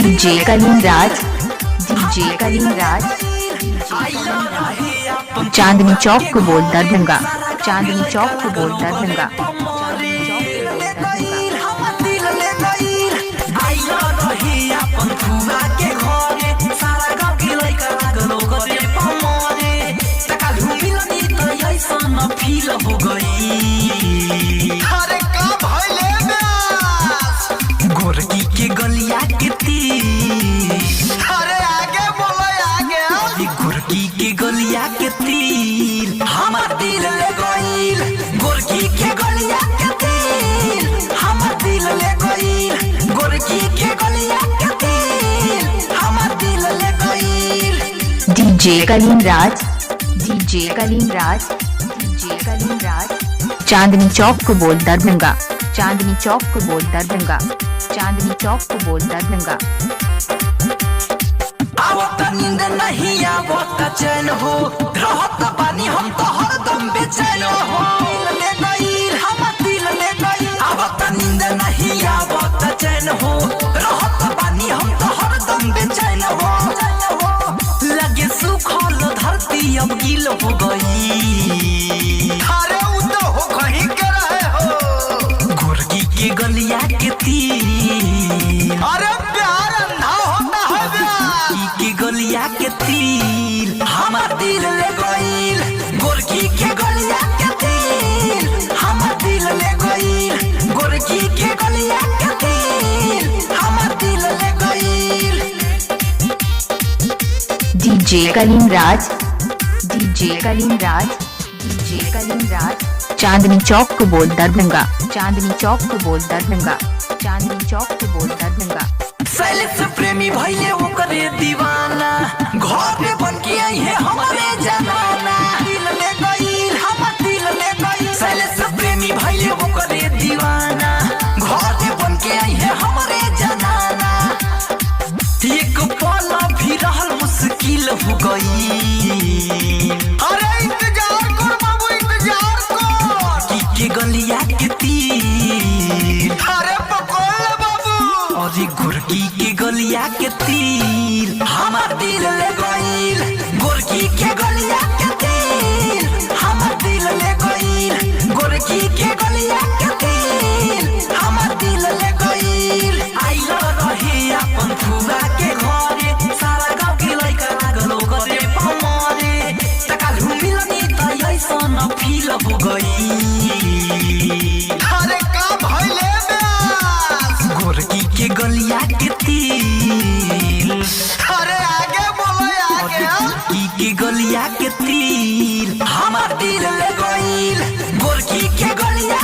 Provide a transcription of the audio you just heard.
DJ Kaleem राज, DJ Kaleem राज, चांदनी चौक को बोल दरभंगा, चांदनी चौक को बोल दरभंगा। फील हो गई अरे का भइले ब्यास गोरकी के गलिया के तीर अरे आगे बोलो आगे गोरकी के गलिया के तीर हमर दिल ले गइल गोरकी के गलिया के तीर हमर दिल ले गइल गोरकी के गलिया के तीर हमर दिल ले गइल। डीजे कलीम राज, डीजे कलीम राज, डीजे कलीम राज, चांदनी चौक को बोल दरभंगा, चांदनी चौक को बोल दरभंगा, चांदनी चौक को बोल दरभंगा। आवत नींद नहीं आवत चैन हो रहत पानी हम तो हरदम बेचैन हो दिल ले गइल हम दिल ले गइल आवत नींद नहीं आवत चैन हो रहत पानी हम तो हरदम बेचैन हो लगे सुखल धरती अब गिल हो गई अरे उ तो हो कहीं के रहे हो गोरकी के गलिया के तीर अरे प्यार अंधा होता है गोरकी के गलिया के तीर हमार दिल ले गइल गोरकी के गलिया के तीर हमार दिल ले गइल गोरकी के गलिया के तीर हमार दिल ले गइल। डीजे कलीम राज, डीजे कलीम राज, डीजे कलीम राज, चांदनी चौक को बोल दरभंगा, चांदनी चौक को बोल दरभंगा, चांदनी चौक को बोल दरभंगा। शैलेश प्रेमी भइले ओकरे दीवाना घर में बन के आई है हमारे जनाना दिल ले गइल हम दिल ले गइल शैलेश प्रेमी भइले ओकरे दीवाना घर में बन के आई है हमारे जनाना एक पल भी रहल मुश्किल हो गई अरे इंतजार कर बाबू इंतजार कर के गलिया के तीर अरे पकड़ ले बाबू और गोरकी के गलिया के तीर हमार दिल ले गइल गोरकी के गलिया के तीर हमार दिल ले गइल गोरकी के गलिया के तीर हमार दिल ले गइल आइल रहे अपन फुगा के घरे सारा गांव के लइका लागल ओकरे पमरे तका घुमिलनी त ऐसन फील हो गई अरे का भइले ब्यास गोरकी के गलिया के तीर अरे आगे बोलो आगे गोरकी के गलिया के तीर हमार दिल ले गइल गोरकी के गलिया